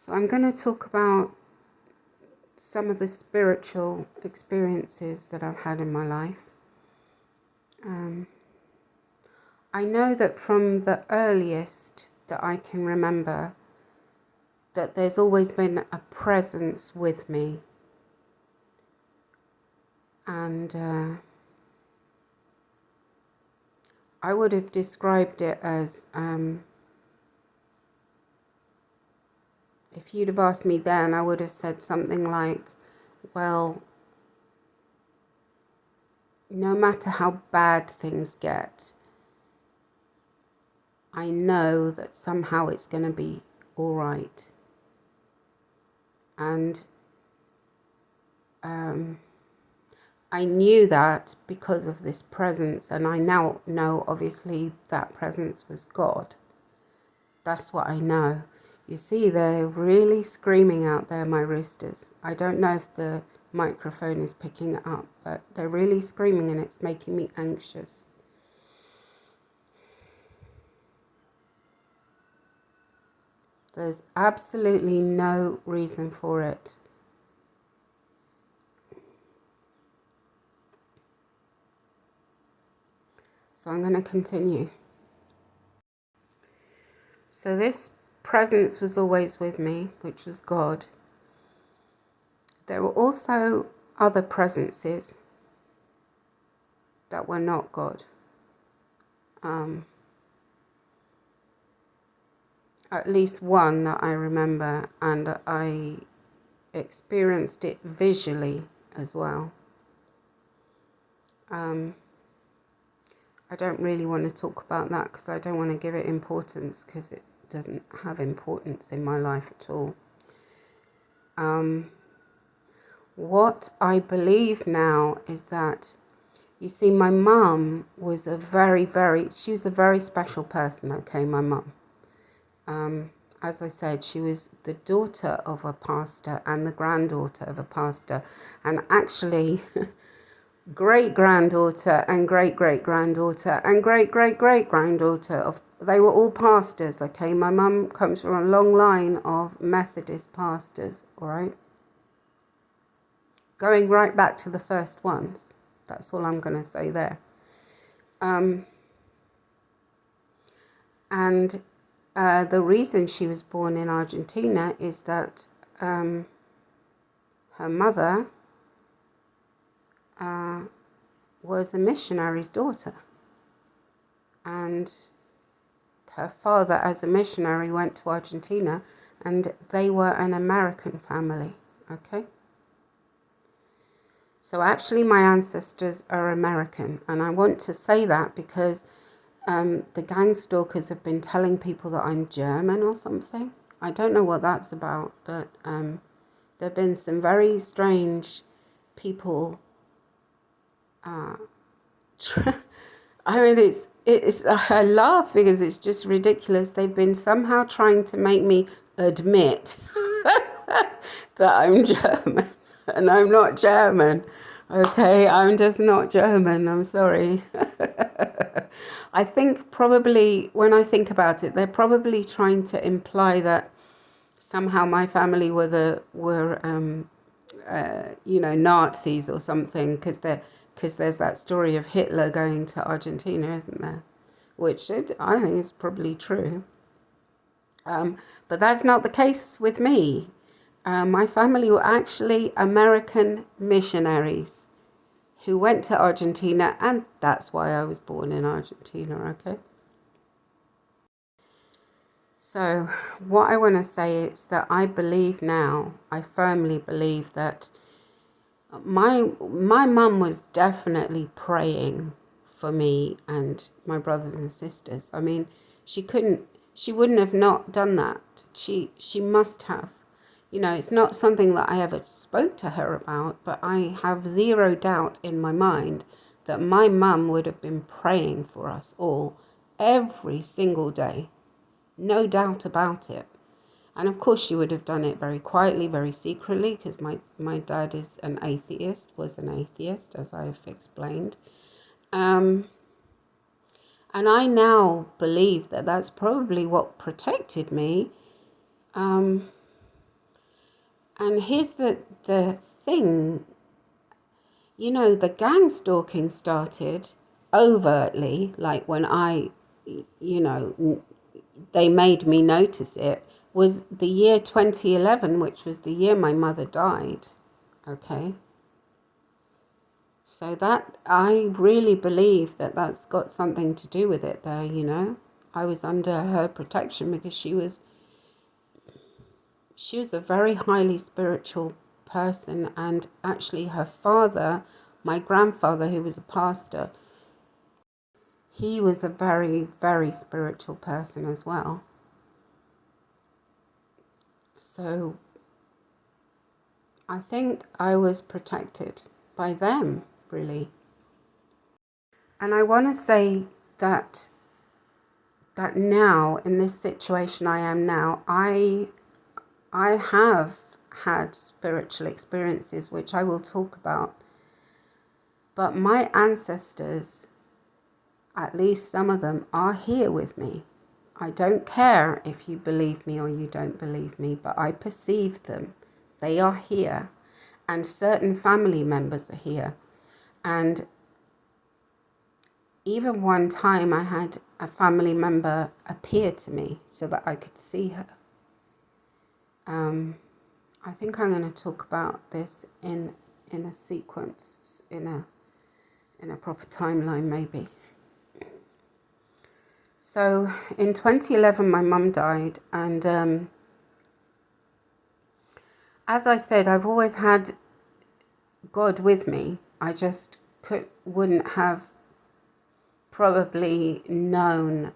So I'm going to talk about some of the spiritual experiences that I've had in my life. I know that from the earliest that I can remember, that there's always been a presence with me. And I would have described it as, if you'd have asked me then, I would have said something like, well, no matter how bad things get, I know that somehow it's going to be all right. And I knew that because of this presence, and I now know obviously that presence was God. That's what I know. You see, they're really screaming out there, my roosters. I don't know if the microphone is picking it up, but they're really screaming and it's making me anxious. There's absolutely no reason for it. So I'm going to continue. So this presence was always with me, which was God. There were also other presences that were not God. At least one that I remember, and I experienced it visually as well. I don't really want to talk about that because I don't want to give it importance, because it doesn't have importance in my life at all. What I believe now is that, you see, my mum was she was a very special person, okay, my mum. As I said, she was the daughter of a pastor and the granddaughter of a pastor, and actually great-granddaughter and great-great-granddaughter and great-great-great-granddaughter of, they were all pastors, okay? My mum comes from a long line of Methodist pastors, all right? Going right back to the first ones. That's all I'm going to say there. And the reason she was born in Argentina is that her mother was a missionary's daughter. And her father, as a missionary, went to Argentina, and they were an American family, okay? So actually my ancestors are American, and I want to say that because the gang stalkers have been telling people that I'm German or something. I don't know what that's about, but there have been some very strange people. I mean, it's I laugh because it's just ridiculous. They've been somehow trying to make me admit that I'm German, and I'm not German. Okay, I'm just not German. I'm sorry. I think probably, when I think about it, they're probably trying to imply that somehow my family were Nazis or something, because there's that story of Hitler going to Argentina, isn't there? Which I think is probably true. But that's not the case with me. My family were actually American missionaries who went to Argentina, and that's why I was born in Argentina, okay? So what I want to say is that I believe now, I firmly believe that my mum was definitely praying for me and my brothers and sisters. I mean, she wouldn't have not done that. She must have. You know, it's not something that I ever spoke to her about, but I have zero doubt in my mind that my mum would have been praying for us all every single day. No doubt about it. And of course she would have done it very quietly, very secretly, because my dad was an atheist, as I've explained. And I now believe that that's probably what protected me And here's the thing, the gang stalking started overtly, like when they made me notice it, was the year 2011, which was the year my mother died. Okay. So that, I really believe that that's got something to do with it there. I was under her protection because she was a very highly spiritual person, and actually her father, my grandfather, who was a pastor, he was a very, very spiritual person as well. So I think I was protected by them, really. And I want to say that now, in this situation I am now, I have had spiritual experiences, which I will talk about. But my ancestors, at least some of them, are here with me. I don't care if you believe me or you don't believe me, but I perceive them. They are here. And certain family members are here. And even one time I had a family member appear to me so that I could see her. I think I'm going to talk about this in a sequence, in a proper timeline maybe. So in 2011 my mum died, and as I said, I've always had God with me. I just wouldn't have probably known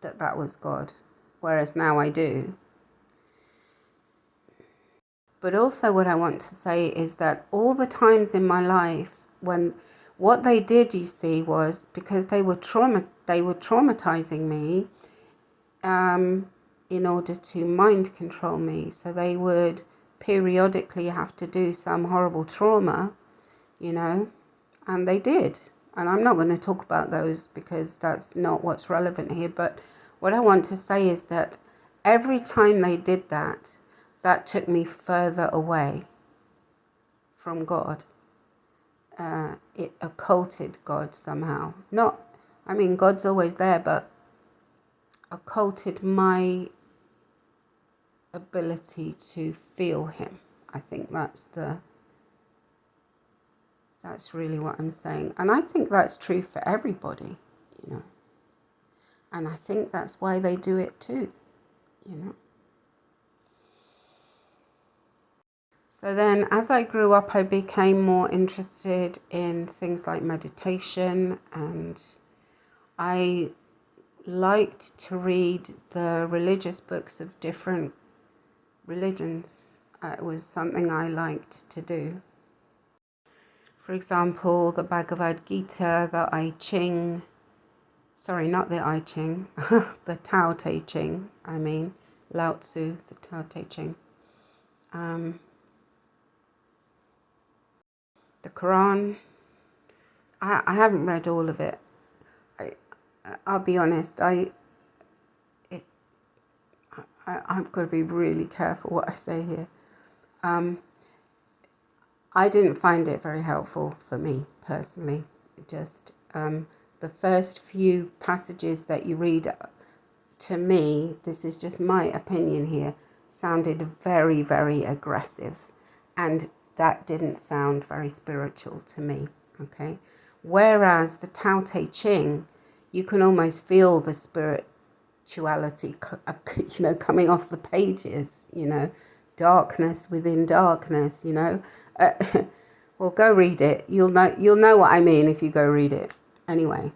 that was God, whereas now I do. But also what I want to say is that all the times in my life when what they did, you see, was because they were traumatizing me in order to mind control me. So they would periodically have to do some horrible trauma, and they did. And I'm not going to talk about those because that's not what's relevant here. But what I want to say is that every time they did that, that took me further away from God. It occulted God somehow. God's always there, but occulted my ability to feel Him. I think that's really what I'm saying. And I think that's true for everybody, And I think that's why they do it too, So then as I grew up, I became more interested in things like meditation, and I liked to read the religious books of different religions. It was something I liked to do. For example, the Bhagavad Gita, the I Ching, sorry, not the I Ching, the Tao Te Ching, Lao Tzu, the Tao Te Ching. The Quran. I haven't read all of it. I'll be honest, I've got to be really careful what I say here. I didn't find it very helpful for me personally. Just the first few passages that you read, to me, this is just my opinion here, sounded very, very aggressive. And that didn't sound very spiritual to me, okay? Whereas the Tao Te Ching, you can almost feel the spirituality, coming off the pages, darkness within darkness, well, go read it. You'll know what I mean if you go read it. Anyway,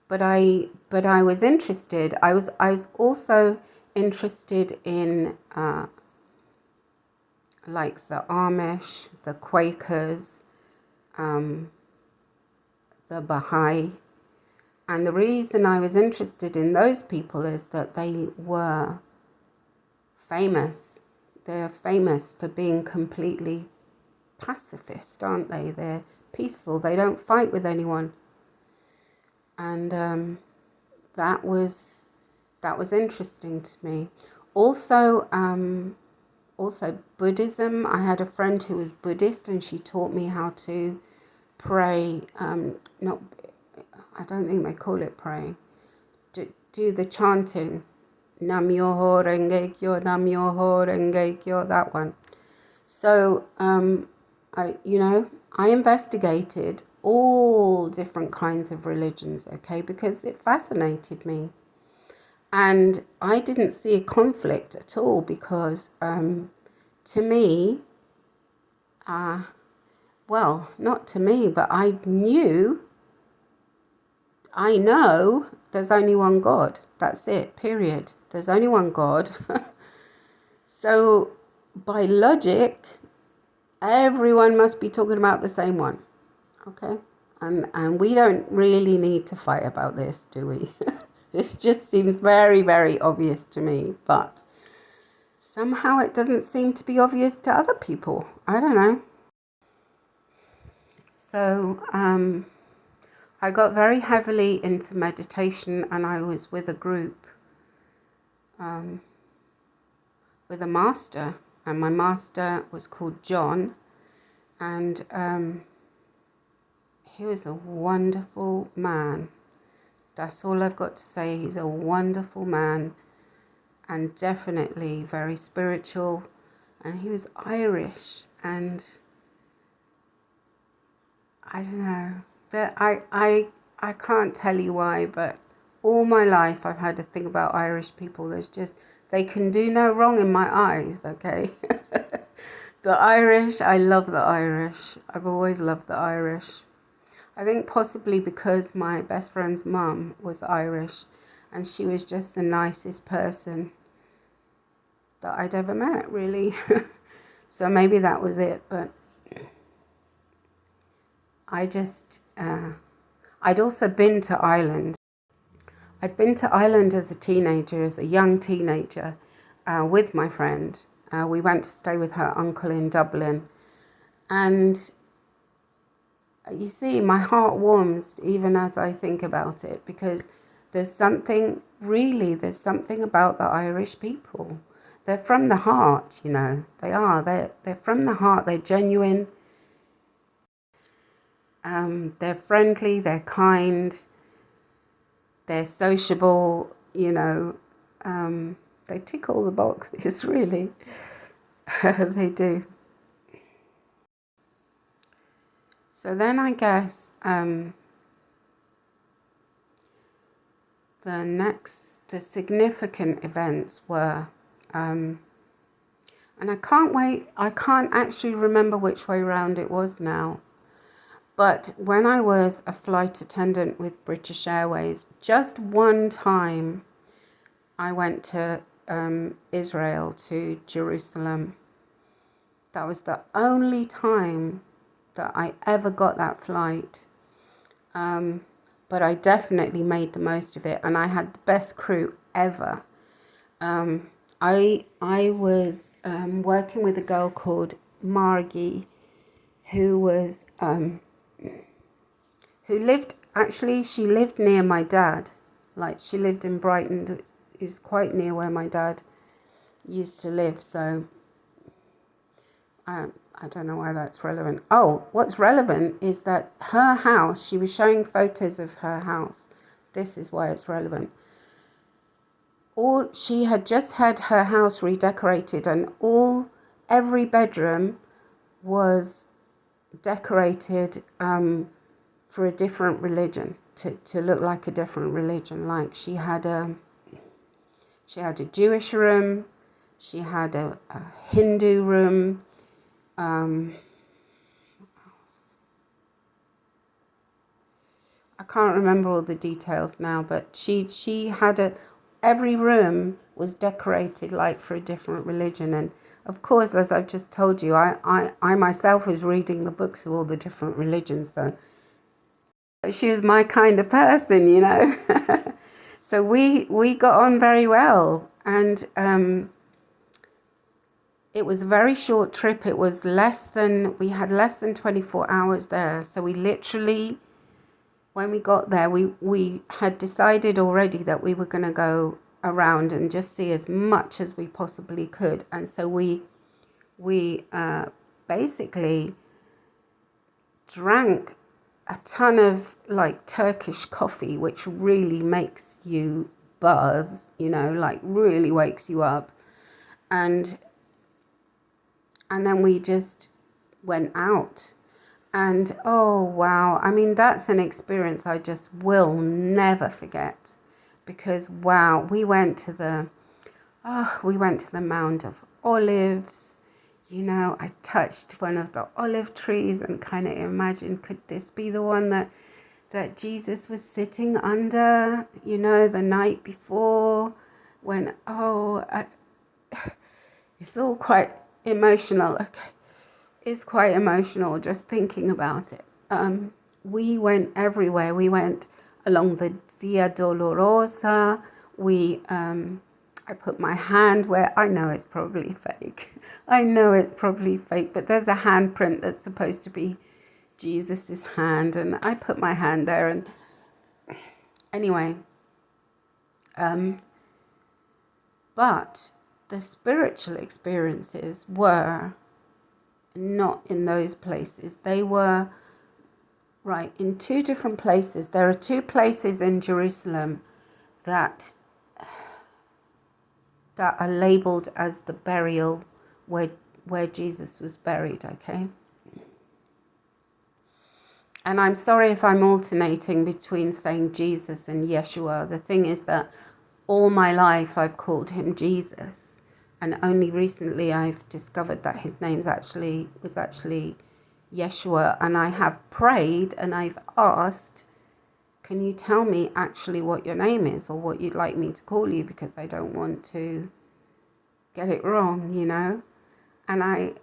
but I was interested. I was also interested in like the Amish, the Quakers, the Baha'i. And the reason I was interested in those people is that they were famous. They're famous for being completely pacifist, aren't they? They're peaceful. They don't fight with anyone. And that was interesting to me. Also, also Buddhism. I had a friend who was Buddhist, and she taught me how to pray. Not, I don't think they call it praying. Do the chanting. Nam Myoho Renge Kyo, Nam Myoho Renge Kyo, that one. So, I investigated all different kinds of religions, okay, because it fascinated me. And I didn't see a conflict at all because to me, well, not to me, but I know there's only one God. That's it, period. There's only one God. So by logic, everyone must be talking about the same one. Okay? And we don't really need to fight about this, do we? This just seems very, very obvious to me, but somehow it doesn't seem to be obvious to other people. I don't know. So I got very heavily into meditation, and I was with a group, with a master, and my master was called John, and he was a wonderful man. That's all I've got to say. He's a wonderful man, and definitely very spiritual, and he was Irish, and I don't know that I can't tell you why, but all my life I've had a thing about Irish people. There's just, they can do no wrong in my eyes, okay? The Irish, I love the Irish. I've always loved the Irish. I think possibly because my best friend's mum was Irish, and she was just the nicest person that I'd ever met, really. So maybe that was it, but I'd also been to Ireland. I'd been to Ireland as a teenager, as a young teenager, with my friend. We went to stay with her uncle in Dublin. And you see, my heart warms even as I think about it, because there's something about the Irish people. They're from the heart, They are. They're from the heart. They're genuine. They're friendly, they're kind, they're sociable, they tick all the boxes, really. They do. So then I guess the significant events were, and I can't actually remember which way round it was now. But when I was a flight attendant with British Airways, just one time I went to Israel, to Jerusalem. That was the only time that I ever got that flight. But I definitely made the most of it, and I had the best crew ever. I was working with a girl called Margie, who was... she lived near my dad. Like, she lived in Brighton. It was quite near where my dad used to live. So I don't know why that's relevant. Oh, what's relevant is that her house, she was showing photos of her house. This is why it's relevant. She had just had her house redecorated, and every bedroom was decorated for a different religion, to look like a different religion. Like, she had a Jewish room, she had a Hindu room, I can't remember all the details now, but she had every room was decorated like for a different religion. And of course, as I've just told you, I myself was reading the books of all the different religions, so she was my kind of person, So we got on very well, and it was a very short trip. It was we had less than 24 hours there. So we literally, when we got there, we had decided already that we were going to go around and just see as much as we possibly could. And so we basically drank a ton of like Turkish coffee, which really makes you buzz, like really wakes you up. And then we just went out. And oh wow, I mean, that's an experience I just will never forget, because wow, we went to the Mount of Olives. I touched one of the olive trees and kind of imagined, could this be the one that Jesus was sitting under, the night before, when, it's all quite emotional. Okay. It's quite emotional just thinking about it. We went everywhere. We went along the Via Dolorosa. I put my hand where, I know it's probably fake. But there's a handprint that's supposed to be Jesus's hand, and I put my hand there. And anyway, but the spiritual experiences were not in those places. They were in two different places. There are two places in Jerusalem that are labeled as the burial where Jesus was buried, okay? And I'm sorry if I'm alternating between saying Jesus and Yeshua. The thing is that all my life I've called him Jesus, and only recently I've discovered that his name was actually Yeshua. And I have prayed and I've asked, can you tell me actually what your name is, or what you'd like me to call you, because I don't want to get it wrong, And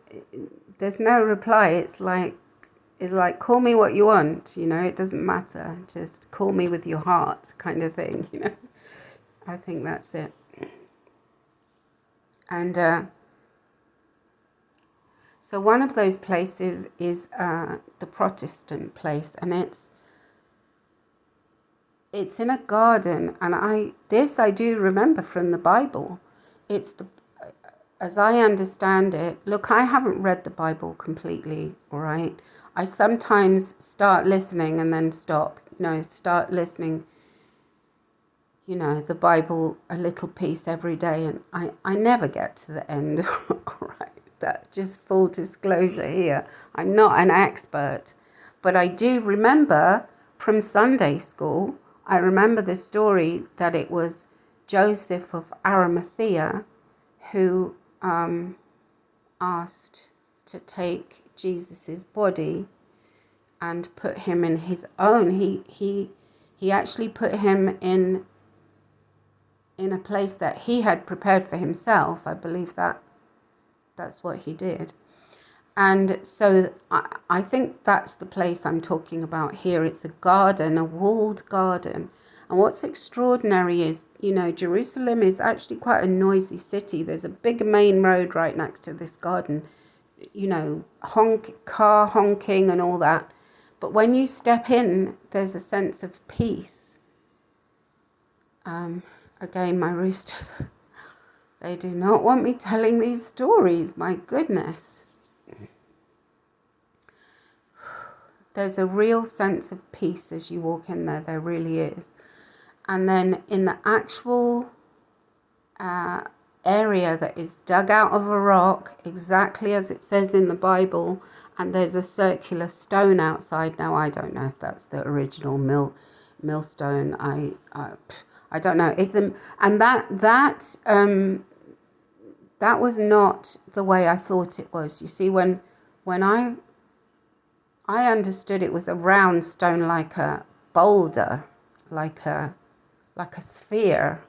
there's no reply. It's like, call me what you want, it doesn't matter. Just call me with your heart, kind of thing, I think that's it. And so one of those places is the Protestant place, and it's in a garden. And I do remember from the Bible. As I understand it, look, I haven't read the Bible completely, all right? I sometimes start listening and then stop, start listening, the Bible, a little piece every day, and I never get to the end, all right? That just full disclosure here. I'm not an expert, but I do remember from Sunday school, I remember the story that it was Joseph of Arimathea who asked to take Jesus's body and put him in his own. He actually put him in a place that he had prepared for himself. I believe that's what he did. And so I think that's the place I'm talking about here. It's a garden, a walled garden. And what's extraordinary is, Jerusalem is actually quite a noisy city. There's a big main road right next to this garden, car honking and all that. But when you step in, there's a sense of peace. Again, my roosters, they do not want me telling these stories. My goodness. There's a real sense of peace as you walk in there. There really is. And then in the actual area that is dug out of a rock, exactly as it says in the Bible, and there's a circular stone outside. Now, I don't know if that's the original millstone. I don't know. And that was not the way I thought it was. You see, when I understood it was a round stone, like a boulder, like a sphere,